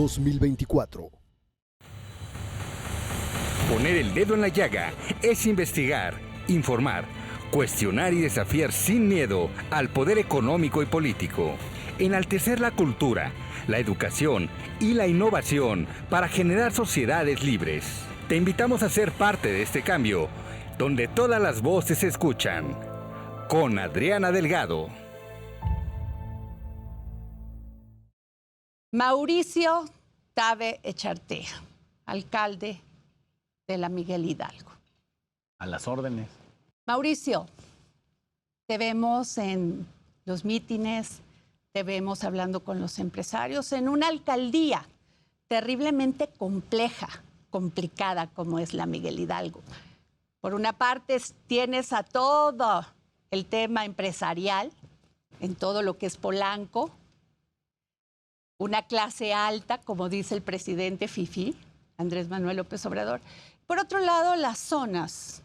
2024. Poner el dedo en la llaga es investigar, informar, cuestionar y desafiar sin miedo al poder económico y político. Enaltecer la cultura, la educación y la innovación para generar sociedades libres. Te invitamos a ser parte de este cambio, donde todas las voces se escuchan. Con Adriana Delgado. Mauricio Tabe Echartea, alcalde de la Miguel Hidalgo. A las órdenes. Mauricio, te vemos en los mítines, te vemos hablando con los empresarios en una alcaldía terriblemente complicada como es la Miguel Hidalgo. Por una parte tienes a todo el tema empresarial, en todo lo que es Polanco, una clase alta, como dice el presidente fifí, Andrés Manuel López Obrador. Por otro lado, las zonas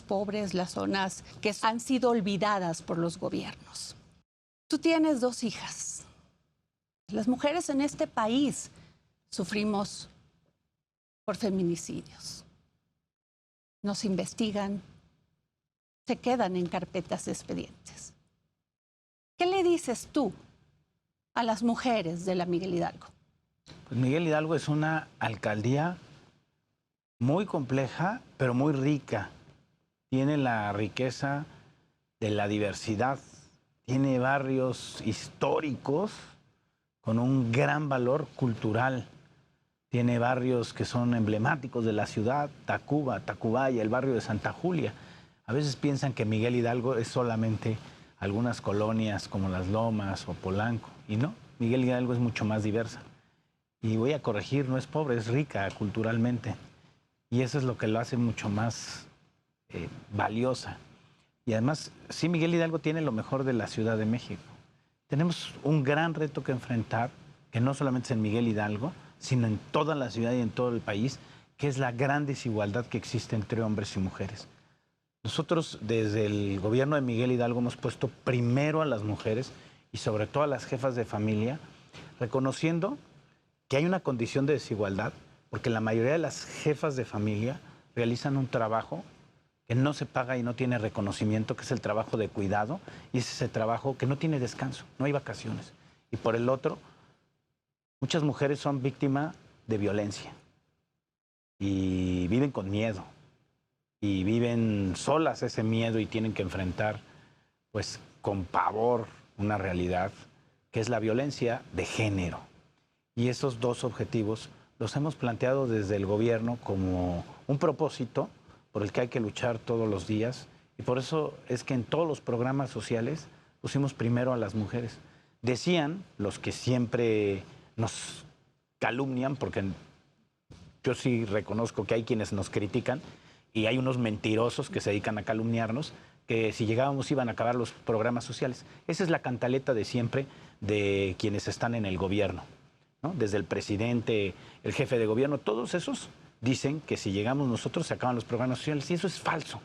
pobres, las zonas que han sido olvidadas por los gobiernos. Tú tienes 2 hijas. Las mujeres en este país sufrimos por feminicidios. Nos investigan, se quedan en carpetas de expedientes. ¿Qué le dices tú a las mujeres de la Miguel Hidalgo? Pues Miguel Hidalgo es una alcaldía muy compleja, pero muy rica. Tiene la riqueza de la diversidad. Tiene barrios históricos con un gran valor cultural. Tiene barrios que son emblemáticos de la ciudad, Tacuba, Tacubaya, el barrio de Santa Julia. A veces piensan que Miguel Hidalgo es solamente algunas colonias como Las Lomas o Polanco. Y no, Miguel Hidalgo es mucho más diversa. Y voy a corregir, no es pobre, es rica culturalmente. Y eso es lo que lo hace mucho más valiosa. Y además, sí, Miguel Hidalgo tiene lo mejor de la Ciudad de México. Tenemos un gran reto que enfrentar, que no solamente es en Miguel Hidalgo, sino en toda la ciudad y en todo el país, que es la gran desigualdad que existe entre hombres y mujeres. Nosotros, desde el gobierno de Miguel Hidalgo, hemos puesto primero a las mujeres y sobre todo a las jefas de familia, reconociendo que hay una condición de desigualdad, porque la mayoría de las jefas de familia realizan un trabajo que no se paga y no tiene reconocimiento, que es el trabajo de cuidado, y es ese trabajo que no tiene descanso, no hay vacaciones. Y por el otro, muchas mujeres son víctimas de violencia y viven con miedo y viven solas ese miedo y tienen que enfrentar, pues, con pavor una realidad que es la violencia de género. Y esos 2 objetivos los hemos planteado desde el gobierno como un propósito por el que hay que luchar todos los días, y por eso es que en todos los programas sociales pusimos primero a las mujeres. Decían los que siempre nos calumnian, porque yo sí reconozco que hay quienes nos critican y hay unos mentirosos que se dedican a calumniarnos, que si llegábamos iban a acabar los programas sociales. Esa es la cantaleta de siempre de quienes están en el gobierno, ¿no? Desde el presidente, el jefe de gobierno, todos esos dicen que si llegamos nosotros se acaban los programas sociales, y eso es falso.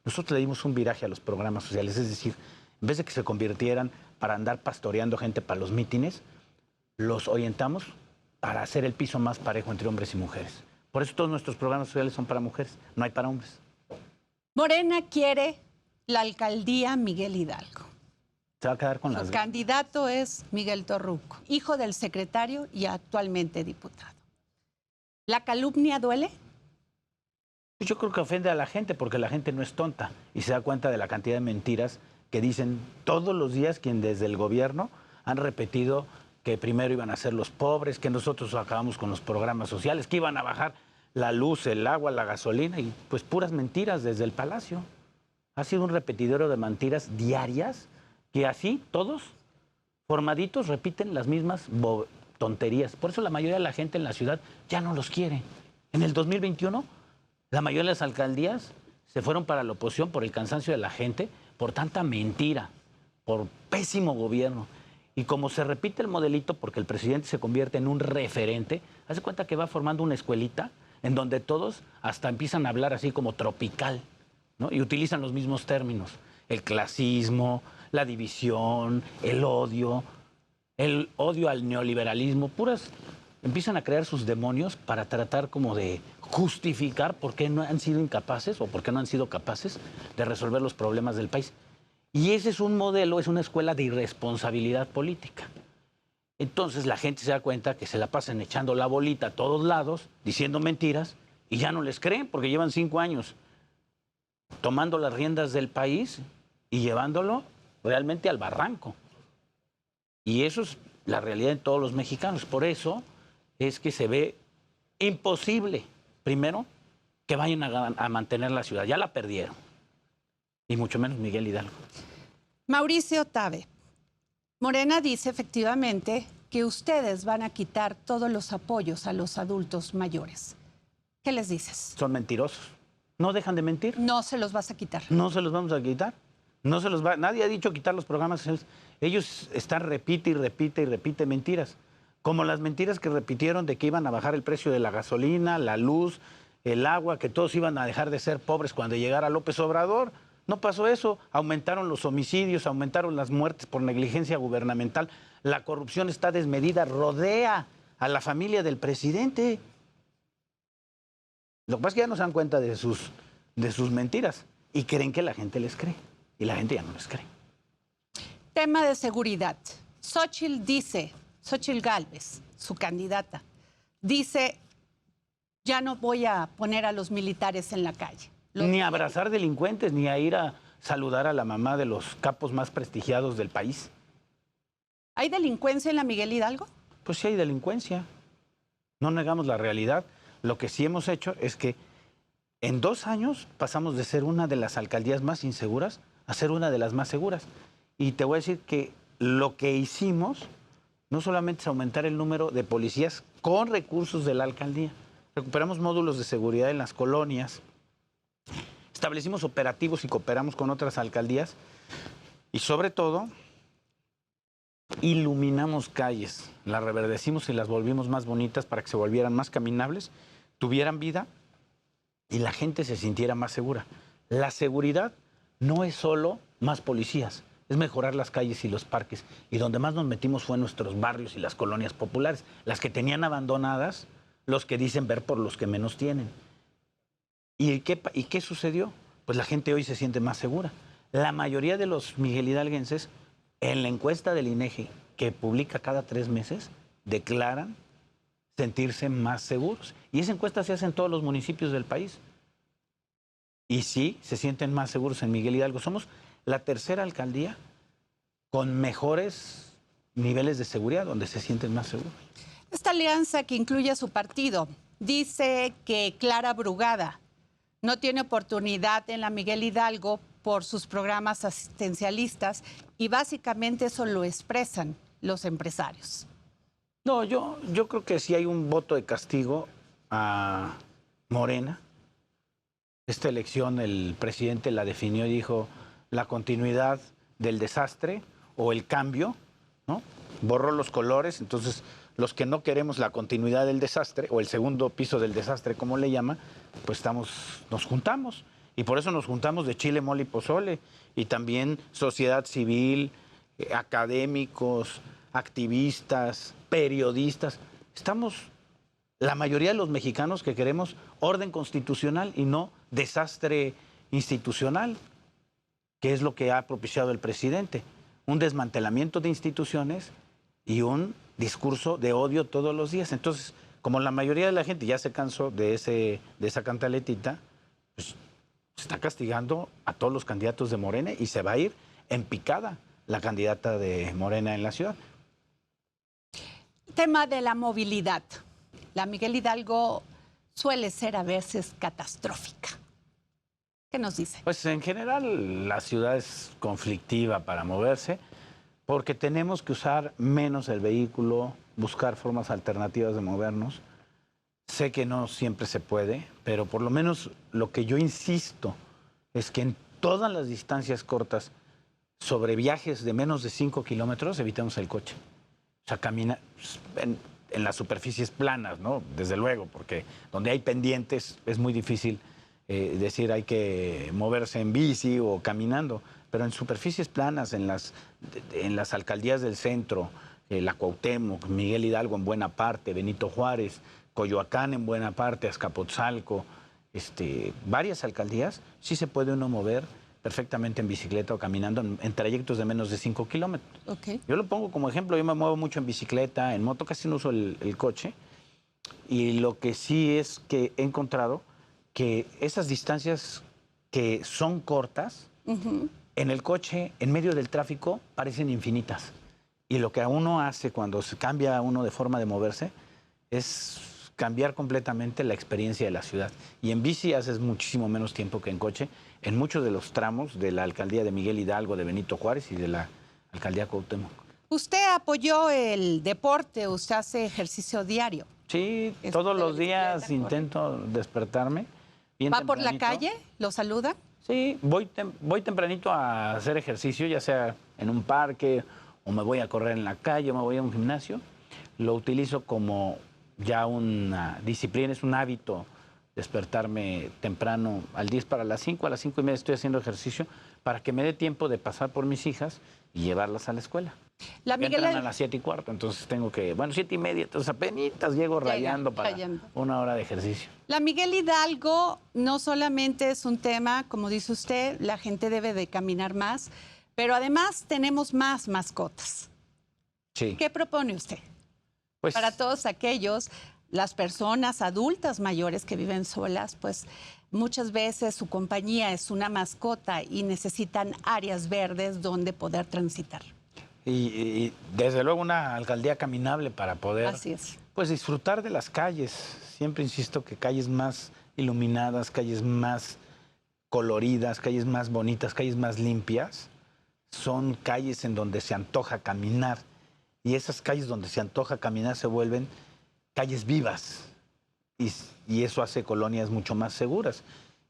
Nosotros le dimos un viraje a los programas sociales, es decir, en vez de que se convirtieran para andar pastoreando gente para los mítines, los orientamos para hacer el piso más parejo entre hombres y mujeres. Por eso todos nuestros programas sociales son para mujeres, no hay para hombres. Morena quiere la alcaldía Miguel Hidalgo. Se va a quedar con Su las... candidato es Miguel Torruco, hijo del secretario y actualmente diputado. ¿La calumnia duele? Yo creo que ofende a la gente porque la gente no es tonta y se da cuenta de la cantidad de mentiras que dicen todos los días quien desde el gobierno han repetido que primero iban a ser los pobres, que nosotros acabamos con los programas sociales, que iban a bajar la luz, el agua, la gasolina, y pues puras mentiras desde el Palacio. Ha sido un repetidero de mentiras diarias que así todos formaditos repiten las mismas tonterías. Por eso la mayoría de la gente en la ciudad ya no los quiere. En el 2021, la mayoría de las alcaldías se fueron para la oposición por el cansancio de la gente, por tanta mentira, por pésimo gobierno. Y como se repite el modelito porque el presidente se convierte en un referente, hace cuenta que va formando una escuelita en donde todos hasta empiezan a hablar así como tropical, ¿no? Y utilizan los mismos términos. El clasismo, la división, el odio al neoliberalismo, puras empiezan a crear sus demonios para tratar como de justificar por qué no han sido incapaces o por qué no han sido capaces de resolver los problemas del país. Y ese es un modelo, es una escuela de irresponsabilidad política. Entonces la gente se da cuenta que se la pasan echando la bolita a todos lados, diciendo mentiras, y ya no les creen porque llevan 5 años tomando las riendas del país y llevándolo realmente al barranco. Y eso es la realidad de todos los mexicanos. Por eso es que se ve imposible, primero, que vayan a mantener la ciudad. Ya la perdieron. Y mucho menos Miguel Hidalgo. Mauricio Tabe, Morena dice efectivamente que ustedes van a quitar todos los apoyos a los adultos mayores. ¿Qué les dices? Son mentirosos. No dejan de mentir. No se los vas a quitar. No se los vamos a quitar. No se los va. Nadie ha dicho quitar los programas. Ellos están repite y repite y repite mentiras. Como las mentiras que repitieron de que iban a bajar el precio de la gasolina, la luz, el agua, que todos iban a dejar de ser pobres cuando llegara López Obrador. No pasó eso. Aumentaron los homicidios, aumentaron las muertes por negligencia gubernamental. La corrupción está desmedida, rodea a la familia del presidente. Lo que pasa es que ya no se dan cuenta de sus mentiras y creen que la gente les cree. Y la gente ya no les cree. Tema de seguridad. Xóchitl Gálvez, su candidata, dice, ya no voy a poner a los militares en la calle. Ni a abrazar delincuentes, ni a ir a saludar a la mamá de los capos más prestigiados del país. ¿Hay delincuencia en la Miguel Hidalgo? Pues sí hay delincuencia. No negamos la realidad. Lo que sí hemos hecho es que en 2 años pasamos de ser una de las alcaldías más inseguras a ser una de las más seguras. Y te voy a decir que lo que hicimos no solamente es aumentar el número de policías con recursos de la alcaldía. Recuperamos módulos de seguridad en las colonias, establecimos operativos y cooperamos con otras alcaldías y sobre todo iluminamos calles, las reverdecimos y las volvimos más bonitas para que se volvieran más caminables, tuvieran vida y la gente se sintiera más segura. La seguridad no es solo más policías, es mejorar las calles y los parques. Y donde más nos metimos fue en nuestros barrios y las colonias populares, las que tenían abandonadas, los que dicen ver por los que menos tienen. ¿Y qué sucedió? Pues la gente hoy se siente más segura. La mayoría de los miguelhidalguenses, en la encuesta del INEGI, que publica cada 3 meses, declaran sentirse más seguros. Y esa encuesta se hace en todos los municipios del país. Y sí, se sienten más seguros en Miguel Hidalgo. Somos la tercera alcaldía con mejores niveles de seguridad, donde se sienten más seguros. Esta alianza que incluye a su partido dice que Clara Brugada no tiene oportunidad en la Miguel Hidalgo por sus programas asistencialistas y básicamente eso lo expresan los empresarios. No, yo creo que sí hay un voto de castigo a Morena. Esta elección el presidente la definió y dijo la continuidad del desastre o el cambio, ¿no? Borró los colores, entonces los que no queremos la continuidad del desastre o el segundo piso del desastre, como le llama, pues nos juntamos. Y por eso nos juntamos de chile, mole y pozole. Y también sociedad civil, académicos, activistas, periodistas. Estamos la mayoría de los mexicanos que queremos orden constitucional y no desastre institucional, que es lo que ha propiciado el presidente. Un desmantelamiento de instituciones y un discurso de odio todos los días. Entonces, como la mayoría de la gente ya se cansó de esa cantaletita, pues se está castigando a todos los candidatos de Morena y se va a ir en picada la candidata de Morena en la ciudad. Tema de la movilidad. La Miguel Hidalgo suele ser a veces catastrófica. ¿Qué nos dice? Pues en general la ciudad es conflictiva para moverse porque tenemos que usar menos el vehículo, buscar formas alternativas de movernos. Sé que no siempre se puede, pero por lo menos lo que yo insisto es que en todas las distancias cortas sobre viajes de menos de 5 kilómetros evitemos el coche. O sea, camina en las superficies planas, ¿no? Desde luego, porque donde hay pendientes es muy difícil decir hay que moverse en bici o caminando, pero en superficies planas, en las alcaldías del centro, la Cuauhtémoc, Miguel Hidalgo en buena parte, Benito Juárez, Coyoacán en buena parte, Azcapotzalco, varias alcaldías, sí se puede uno mover perfectamente en bicicleta o caminando en trayectos de menos de 5 kilómetros. Okay. Yo lo pongo como ejemplo, yo me muevo mucho en bicicleta, en moto, casi no uso el coche, y lo que sí es que he encontrado que esas distancias que son cortas, en el coche, en medio del tráfico, parecen infinitas. Y lo que a uno hace cuando se cambia uno de forma de moverse es cambiar completamente la experiencia de la ciudad. Y en bici haces muchísimo menos tiempo que en coche, en muchos de los tramos de la alcaldía de Miguel Hidalgo, de Benito Juárez y de la alcaldía Cuauhtémoc. Usted apoyó el deporte, usted hace ejercicio diario. Sí, todos los días intento despertarme. ¿Va por la calle? ¿Lo saluda? Sí, voy tempranito a hacer ejercicio, ya sea en un parque o me voy a correr en la calle o me voy a un gimnasio. Lo utilizo como ya una disciplina, es un hábito despertarme temprano al 10 para las 5, a las 5:30 estoy haciendo ejercicio para que me dé tiempo de pasar por mis hijas y llevarlas a la escuela. Entran a las 7:15, entonces tengo que, 7:30, entonces apenas llego rayando para una hora de ejercicio. La Miguel Hidalgo no solamente es un tema, como dice usted, la gente debe de caminar más, pero además tenemos más mascotas. Sí. ¿Qué propone usted? Pues, para todos aquellos, las personas adultas mayores que viven solas, pues muchas veces su compañía es una mascota y necesitan áreas verdes donde poder transitar. Y desde luego una alcaldía caminable para poder Así es. Pues disfrutar de las calles. Siempre insisto que calles más iluminadas, calles más coloridas, calles más bonitas, calles más limpias, son calles en donde se antoja caminar. Y esas calles donde se antoja caminar se vuelven calles vivas. Y eso hace colonias mucho más seguras.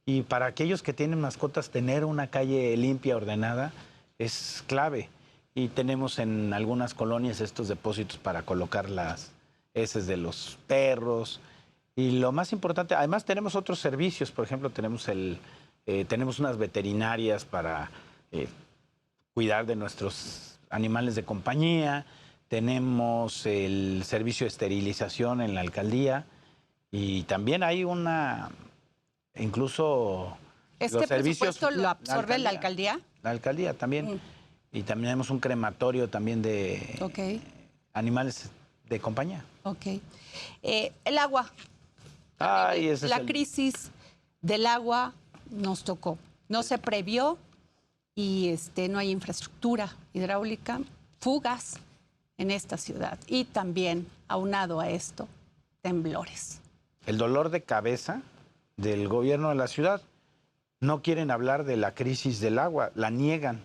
Y para aquellos que tienen mascotas, tener una calle limpia, ordenada, es clave. Y tenemos en algunas colonias estos depósitos para colocar las heces de los perros. Y lo más importante, además tenemos otros servicios. Por ejemplo, tenemos unas veterinarias para cuidar de nuestros animales de compañía. Tenemos el servicio de esterilización en la alcaldía. Y también hay incluso ¿Este los servicios, presupuesto lo absorbe la alcaldía? La alcaldía también. Y también tenemos un crematorio también de animales de compañía. Ok. El agua. La crisis del agua nos tocó. No se previó y no hay infraestructura hidráulica, fugas en esta ciudad. Y también, aunado a esto, temblores. El dolor de cabeza del gobierno de la ciudad. No quieren hablar de la crisis del agua, la niegan.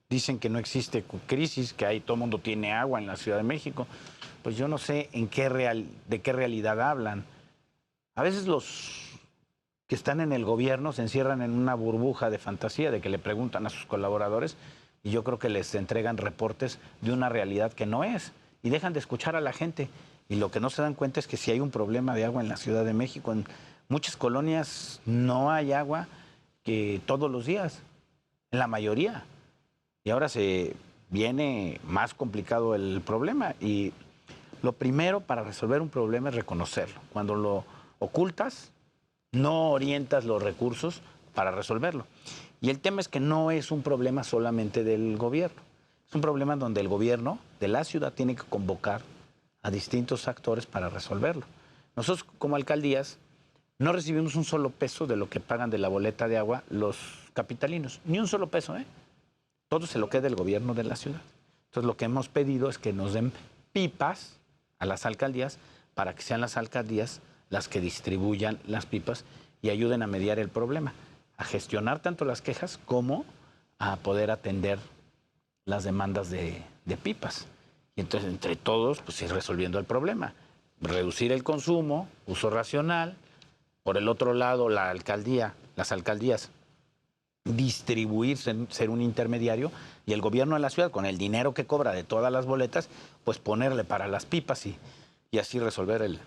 Dicen que no existe crisis, que todo el mundo tiene agua en la Ciudad de México. Pues yo no sé de qué realidad hablan. A veces los que están en el gobierno se encierran en una burbuja de fantasía de que le preguntan a sus colaboradores y yo creo que les entregan reportes de una realidad que no es y dejan de escuchar a la gente. Y lo que no se dan cuenta es que si hay un problema de agua en la Ciudad de México, en muchas colonias no hay agua que todos los días, en la mayoría. Y ahora se viene más complicado el problema. Y lo primero para resolver un problema es reconocerlo. Cuando lo ocultas, no orientas los recursos para resolverlo. Y el tema es que no es un problema solamente del gobierno. Es un problema donde el gobierno de la ciudad tiene que convocar a distintos actores para resolverlo. Nosotros como alcaldías no recibimos un solo peso de lo que pagan de la boleta de agua los capitalinos. Ni un solo peso, ¿eh? Todo se lo queda el gobierno de la ciudad. Entonces lo que hemos pedido es que nos den pipas a las alcaldías para que sean las alcaldías las que distribuyan las pipas y ayuden a mediar el problema, a gestionar tanto las quejas como a poder atender las demandas de pipas. Y entonces entre todos pues ir resolviendo el problema. Reducir el consumo, uso racional. Por el otro lado, las alcaldías distribuirse, ser un intermediario y el gobierno de la ciudad con el dinero que cobra de todas las boletas, pues ponerle para las pipas y así resolver el...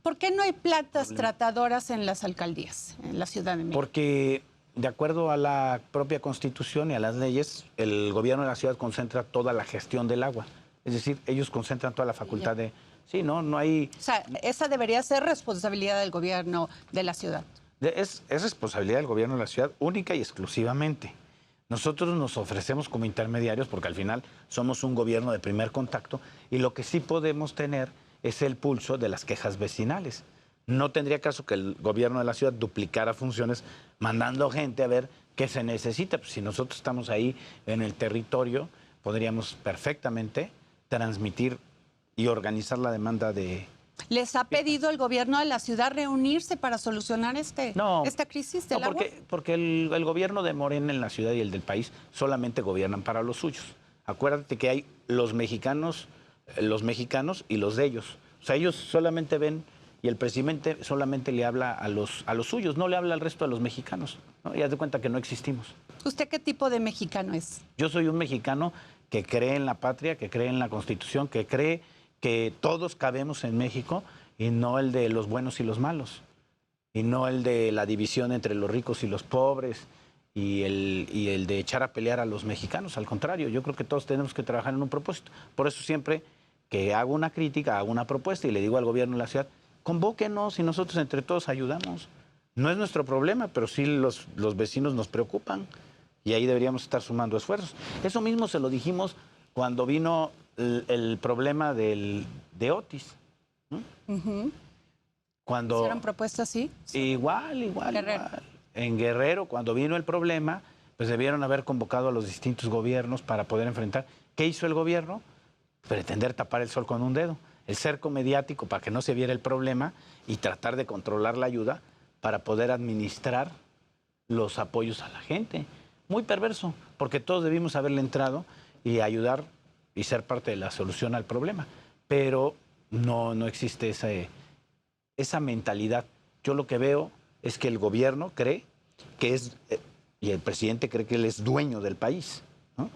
¿Por qué no hay plantas tratadoras en las alcaldías, en la Ciudad de México? Porque de acuerdo a la propia Constitución y a las leyes, el gobierno de la ciudad concentra toda la gestión del agua. Es decir, ellos concentran toda la facultad de... Sí, no hay... O sea, esa debería ser responsabilidad del gobierno de la ciudad. Es responsabilidad del gobierno de la ciudad única y exclusivamente. Nosotros nos ofrecemos como intermediarios porque al final somos un gobierno de primer contacto y lo que sí podemos tener es el pulso de las quejas vecinales. No tendría caso que el gobierno de la ciudad duplicara funciones mandando gente a ver qué se necesita. Pues si nosotros estamos ahí en el territorio, podríamos perfectamente transmitir y organizar la demanda de... ¿Les ha pedido el gobierno de la ciudad reunirse para solucionar esta crisis del agua? Porque el gobierno de Morena en la ciudad y el del país solamente gobiernan para los suyos. Acuérdate que hay los mexicanos y los de ellos. O sea, ellos solamente ven y el presidente solamente le habla a los suyos, no le habla al resto de los mexicanos, ¿no? Y haz de cuenta que no existimos. ¿Usted qué tipo de mexicano es? Yo soy un mexicano que cree en la patria, que cree en la Constitución, que cree que todos cabemos en México y no el de los buenos y los malos, y no el de la división entre los ricos y los pobres y el de echar a pelear a los mexicanos. Al contrario, yo creo que todos tenemos que trabajar en un propósito. Por eso siempre que hago una crítica, hago una propuesta y le digo al gobierno de la ciudad, convóquenos y nosotros entre todos ayudamos. No es nuestro problema, pero sí los vecinos nos preocupan y ahí deberíamos estar sumando esfuerzos. Eso mismo se lo dijimos cuando vino el problema de Otis. Cuando ¿Hicieron propuestas así? Igual. En Guerrero, cuando vino el problema, pues debieron haber convocado a los distintos gobiernos para poder enfrentar. ¿Qué hizo el gobierno? Pretender tapar el sol con un dedo. El cerco mediático para que no se viera el problema y tratar de controlar la ayuda para poder administrar los apoyos a la gente. Muy perverso, porque todos debimos haberle entrado y ayudar y ser parte de la solución al problema. Pero no existe esa mentalidad. Yo lo que veo es que el gobierno cree que es, y el presidente cree que él es dueño del país, ¿no?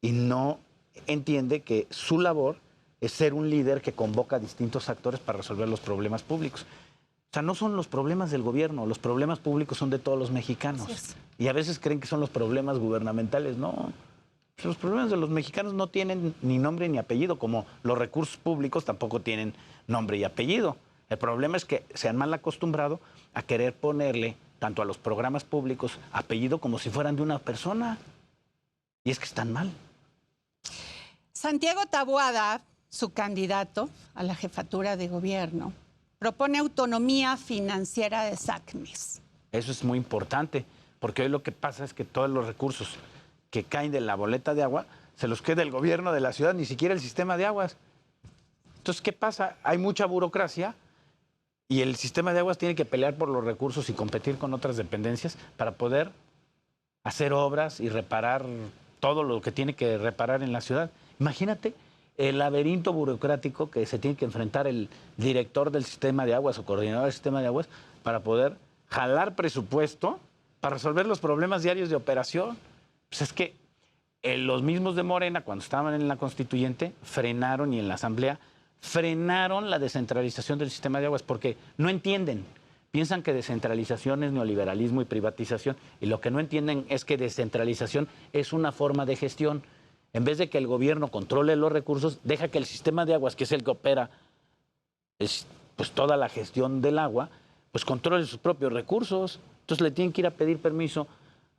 Y no entiende que su labor es ser un líder que convoca a distintos actores para resolver los problemas públicos. O sea, no son los problemas del gobierno, los problemas públicos son de todos los mexicanos. Y a veces creen que son los problemas gubernamentales. No, los problemas de los mexicanos no tienen ni nombre ni apellido, como los recursos públicos tampoco tienen nombre y apellido. El problema es que se han mal acostumbrado a querer ponerle, tanto a los programas públicos, apellido como si fueran de una persona. Y es que están mal. Santiago Taboada, su candidato a la jefatura de gobierno, propone autonomía financiera de SACMES. Eso es muy importante, porque hoy lo que pasa es que todos los recursos que caen de la boleta de agua se los queda el gobierno de la ciudad, ni siquiera el sistema de aguas. Entonces, ¿qué pasa? Hay mucha burocracia y el sistema de aguas tiene que pelear por los recursos y competir con otras dependencias para poder hacer obras y reparar todo lo que tiene que reparar en la ciudad. Imagínate el laberinto burocrático que se tiene que enfrentar el director del sistema de aguas o coordinador del sistema de aguas para poder jalar presupuesto para resolver los problemas diarios de operación. Pues es que los mismos de Morena, cuando estaban en la constituyente, frenaron y en la asamblea frenaron la descentralización del sistema de aguas porque no entienden. Piensan que descentralización es neoliberalismo y privatización y lo que no entienden es que descentralización es una forma de gestión. En vez de que el gobierno controle los recursos, deja que el sistema de aguas, que es el que opera pues toda la gestión del agua, pues controle sus propios recursos. Entonces le tienen que ir a pedir permiso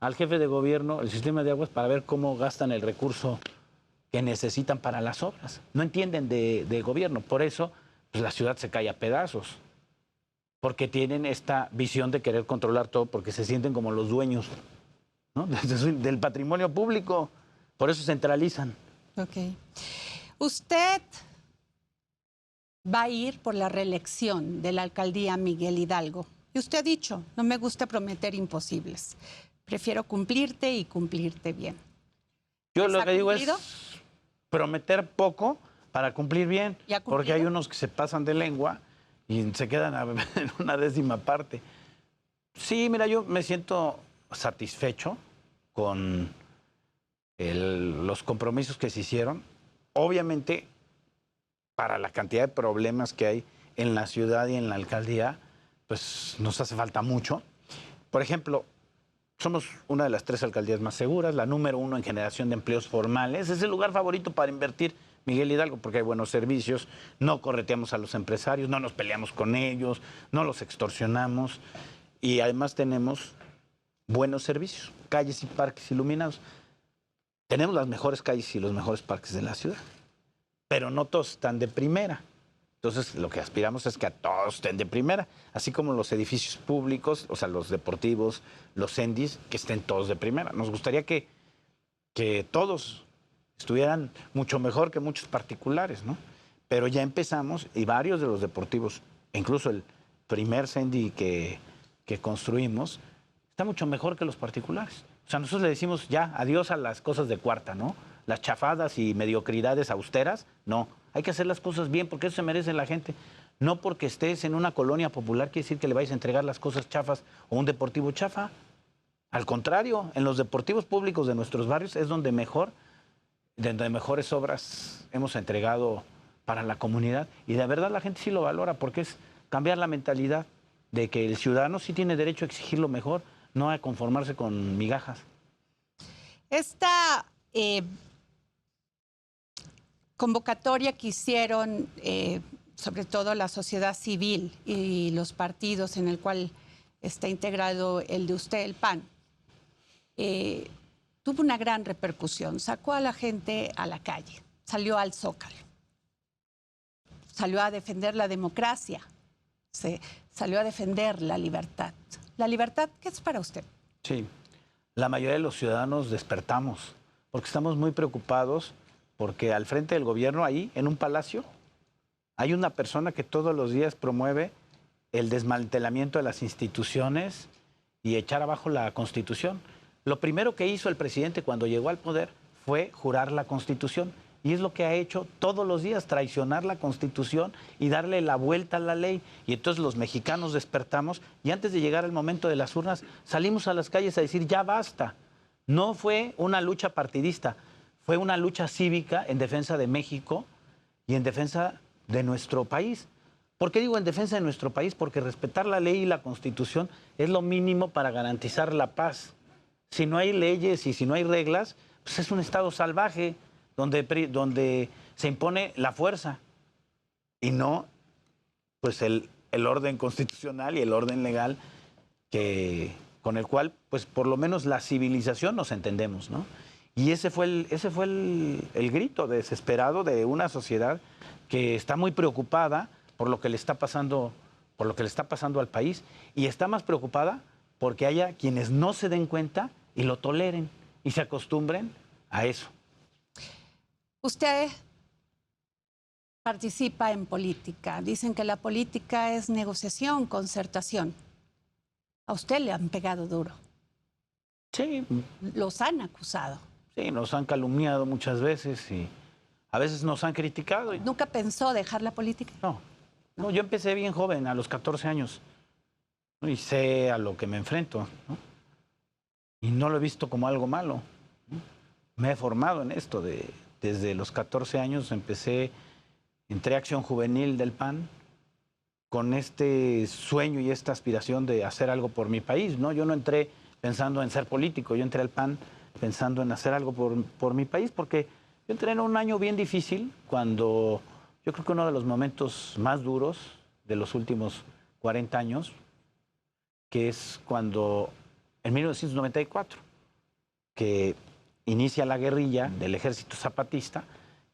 al jefe de gobierno, el sistema de aguas, para ver cómo gastan el recurso que necesitan para las obras. No entienden de gobierno. Por eso pues la ciudad se cae a pedazos. Porque tienen esta visión de querer controlar todo, porque se sienten como los dueños, ¿no? del patrimonio público. Por eso centralizan. Ok. Usted va a ir por la reelección de la alcaldía Miguel Hidalgo. Y usted ha dicho, no me gusta prometer imposibles. Prefiero cumplirte y cumplirte bien. Yo lo que digo es prometer poco para cumplir bien. Porque hay unos que se pasan de lengua y se quedan en una décima parte. Sí, mira, yo me siento satisfecho con los compromisos que se hicieron. Obviamente, para la cantidad de problemas que hay en la ciudad y en la alcaldía, pues nos hace falta mucho. Por ejemplo, somos una de las 3 alcaldías más seguras, la número 1 en generación de empleos formales. Es el lugar favorito para invertir Miguel Hidalgo, porque hay buenos servicios, no correteamos a los empresarios, no nos peleamos con ellos, no los extorsionamos y además tenemos buenos servicios, calles y parques iluminados. Tenemos las mejores calles y los mejores parques de la ciudad, pero no todos están de primera. Entonces, lo que aspiramos es que a todos estén de primera, así como los edificios públicos, o sea, los deportivos, los CENDIs, que estén todos de primera. Nos gustaría que todos estuvieran mucho mejor que muchos particulares, ¿no? Pero ya empezamos y varios de los deportivos, incluso el primer CENDI que construimos, está mucho mejor que los particulares. O sea, nosotros le decimos ya adiós a las cosas de cuarta, ¿no? Las chafadas y mediocridades austeras, no. Hay que hacer las cosas bien porque eso se merece la gente. No porque estés en una colonia popular quiere decir que le vais a entregar las cosas chafas o un deportivo chafa. Al contrario, en los deportivos públicos de nuestros barrios es donde mejores obras hemos entregado para la comunidad. Y de verdad la gente sí lo valora porque es cambiar la mentalidad de que el ciudadano sí tiene derecho a exigir lo mejor, no a conformarse con migajas. Esta convocatoria que hicieron, sobre todo la sociedad civil y los partidos en el cual está integrado el de usted, el PAN, tuvo una gran repercusión. Sacó a la gente a la calle, salió al Zócalo, salió a defender la democracia, salió a defender la libertad. ¿La libertad qué es para usted? Sí, la mayoría de los ciudadanos despertamos porque estamos muy preocupados porque al frente del gobierno, ahí, en un palacio, hay una persona que todos los días promueve el desmantelamiento de las instituciones y echar abajo la Constitución. Lo primero que hizo el presidente cuando llegó al poder fue jurar la Constitución. Y es lo que ha hecho todos los días, traicionar la Constitución y darle la vuelta a la ley. Y entonces los mexicanos despertamos y antes de llegar al momento de las urnas salimos a las calles a decir ya basta. No fue una lucha partidista, fue una lucha cívica en defensa de México y en defensa de nuestro país. ¿Por qué digo en defensa de nuestro país? Porque respetar la ley y la Constitución es lo mínimo para garantizar la paz. Si no hay leyes y si no hay reglas, pues es un estado salvaje donde se impone la fuerza y no pues el orden constitucional y el orden legal con el cual pues por lo menos la civilización nos entendemos, ¿no? Y ese fue el grito desesperado de una sociedad que está muy preocupada por lo que le está pasando al país y está más preocupada porque haya quienes no se den cuenta y lo toleren y se acostumbren a eso. Usted participa en política. Dicen que la política es negociación, concertación. A usted le han pegado duro. Sí. Los han acusado. Sí, nos han calumniado muchas veces y a veces nos han criticado. ¿Nunca pensó dejar la política? No, yo empecé bien joven, a los 14 años, ¿no? Y sé a lo que me enfrento, ¿no? Y no lo he visto como algo malo, ¿no? Me he formado en esto. Desde los 14 años entré a Acción Juvenil del PAN con este sueño y esta aspiración de hacer algo por mi país, ¿no? Yo no entré pensando en ser político, yo entré al PAN pensando en hacer algo por mi país, porque yo entré en un año bien difícil, cuando yo creo que uno de los momentos más duros de los últimos 40 años, que es cuando, en 1994, que inicia la guerrilla del Ejército Zapatista,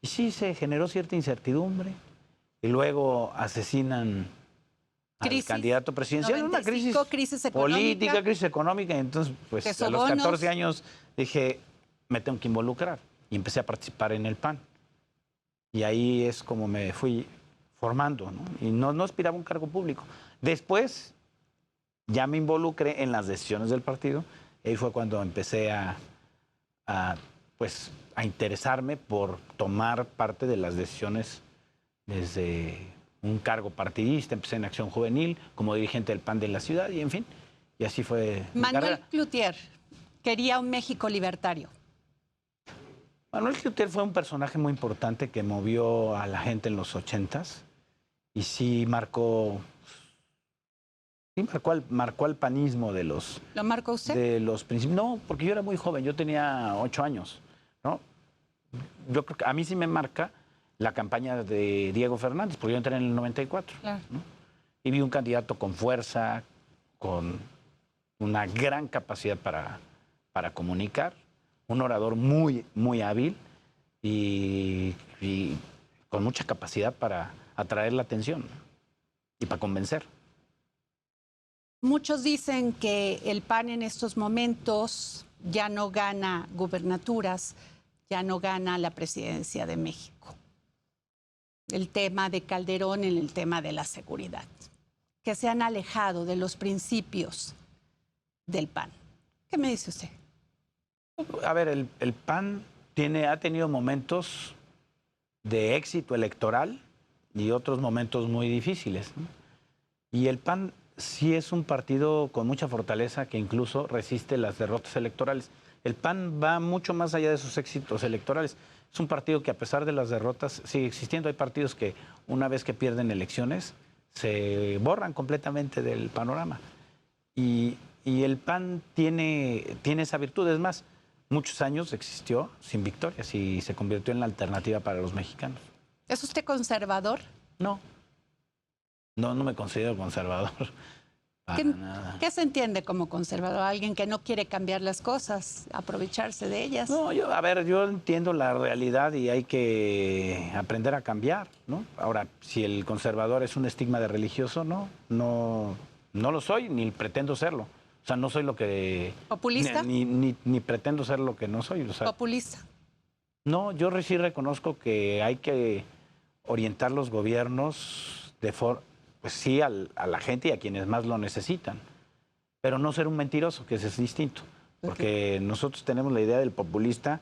y sí se generó cierta incertidumbre, y luego asesinan al candidato presidencial, 95, una crisis económica, política, crisis económica, y entonces pues a los 14 años dije, me tengo que involucrar, y empecé a participar en el PAN. Y ahí es como me fui formando, ¿no? Y no aspiraba a un cargo público. Después ya me involucré en las decisiones del partido, y ahí fue cuando empecé a interesarme por tomar parte de las decisiones desde un cargo partidista. Empecé en Acción Juvenil como dirigente del PAN de la ciudad y en fin, y así fue mi Manuel carrera. Cloutier quería un México libertario. Manuel Cloutier fue un personaje muy importante que movió a la gente en los 80s y sí marcó al panismo de los... ¿Lo marcó usted? De los principios. No, porque yo era muy joven, yo tenía 8 años, ¿no? Yo creo que a mí sí me marca la campaña de Diego Fernández, porque yo entré en el 94. Claro. ¿no? Y vi un candidato con fuerza, con una gran capacidad para comunicar, un orador muy, muy hábil y con mucha capacidad para atraer la atención y para convencer. Muchos dicen que el PAN en estos momentos ya no gana gubernaturas, ya no gana la presidencia de México. El tema de Calderón en el tema de la seguridad, que se han alejado de los principios del PAN. ¿Qué me dice usted? A ver, el PAN ha tenido momentos de éxito electoral y otros momentos muy difíciles, ¿no? Y el PAN sí es un partido con mucha fortaleza que incluso resiste las derrotas electorales. El PAN va mucho más allá de sus éxitos electorales. Es un partido que a pesar de las derrotas sigue existiendo. Hay partidos que una vez que pierden elecciones se borran completamente del panorama. Y el PAN tiene esa virtud. Es más, muchos años existió sin victorias y se convirtió en la alternativa para los mexicanos. ¿Es usted conservador? No. No me considero conservador. Para nada. ¿Qué se entiende como conservador? Alguien que no quiere cambiar las cosas, aprovecharse de ellas. No, yo entiendo la realidad y hay que aprender a cambiar, ¿no? Ahora, si el conservador es un estigma de religioso, no lo soy, ni pretendo serlo. O sea, no soy lo que... ¿Populista? Ni pretendo ser lo que no soy. O sea, ¿Populista? No, yo sí reconozco que hay que orientar los gobiernos de forma... Pues sí, a la gente y a quienes más lo necesitan, pero no ser un mentiroso, que ese es distinto, porque nosotros tenemos la idea del populista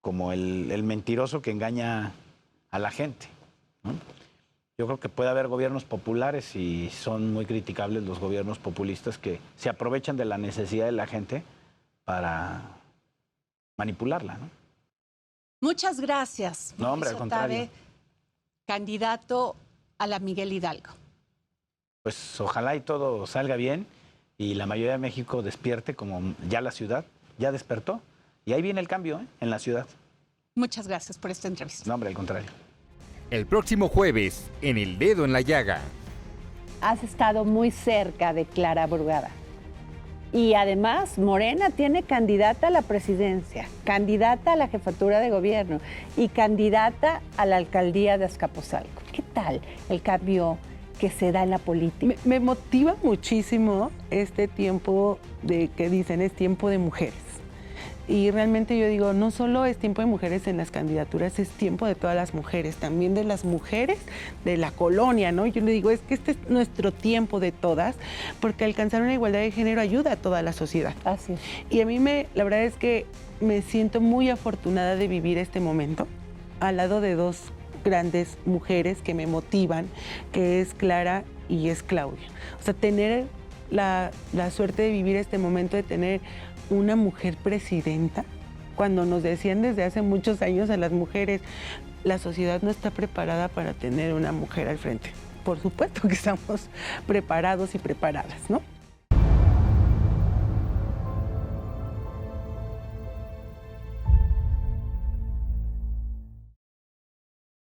como el mentiroso que engaña a la gente, ¿no? Yo creo que puede haber gobiernos populares y son muy criticables los gobiernos populistas que se aprovechan de la necesidad de la gente para manipularla, ¿no? Muchas gracias. No, hombre, al contrario. Tabe, candidato a la Miguel Hidalgo. Pues ojalá y todo salga bien y la mayoría de México despierte, como ya la ciudad ya despertó. Y ahí viene el cambio, ¿eh? En la ciudad. Muchas gracias por esta entrevista. No, hombre, al contrario. El próximo jueves, en El Dedo en la Llaga. Has estado muy cerca de Clara Brugada. Y además, Morena tiene candidata a la presidencia, candidata a la jefatura de gobierno y candidata a la alcaldía de Azcapotzalco. ¿Qué tal el cambio que se da en la política? Me motiva muchísimo este tiempo de que dicen es tiempo de mujeres. Y realmente yo digo, no solo es tiempo de mujeres en las candidaturas, es tiempo de todas las mujeres, también de las mujeres de la colonia, ¿no? Yo le digo, es que este es nuestro tiempo de todas, porque alcanzar una igualdad de género ayuda a toda la sociedad. Así es. Y a mí la verdad es que me siento muy afortunada de vivir este momento al lado de dos grandes mujeres que me motivan, que es Clara y es Claudia. O sea, tener la suerte de vivir este momento, de tener una mujer presidenta, cuando nos decían desde hace muchos años a las mujeres, la sociedad no está preparada para tener una mujer al frente. Por supuesto que estamos preparados y preparadas, ¿no?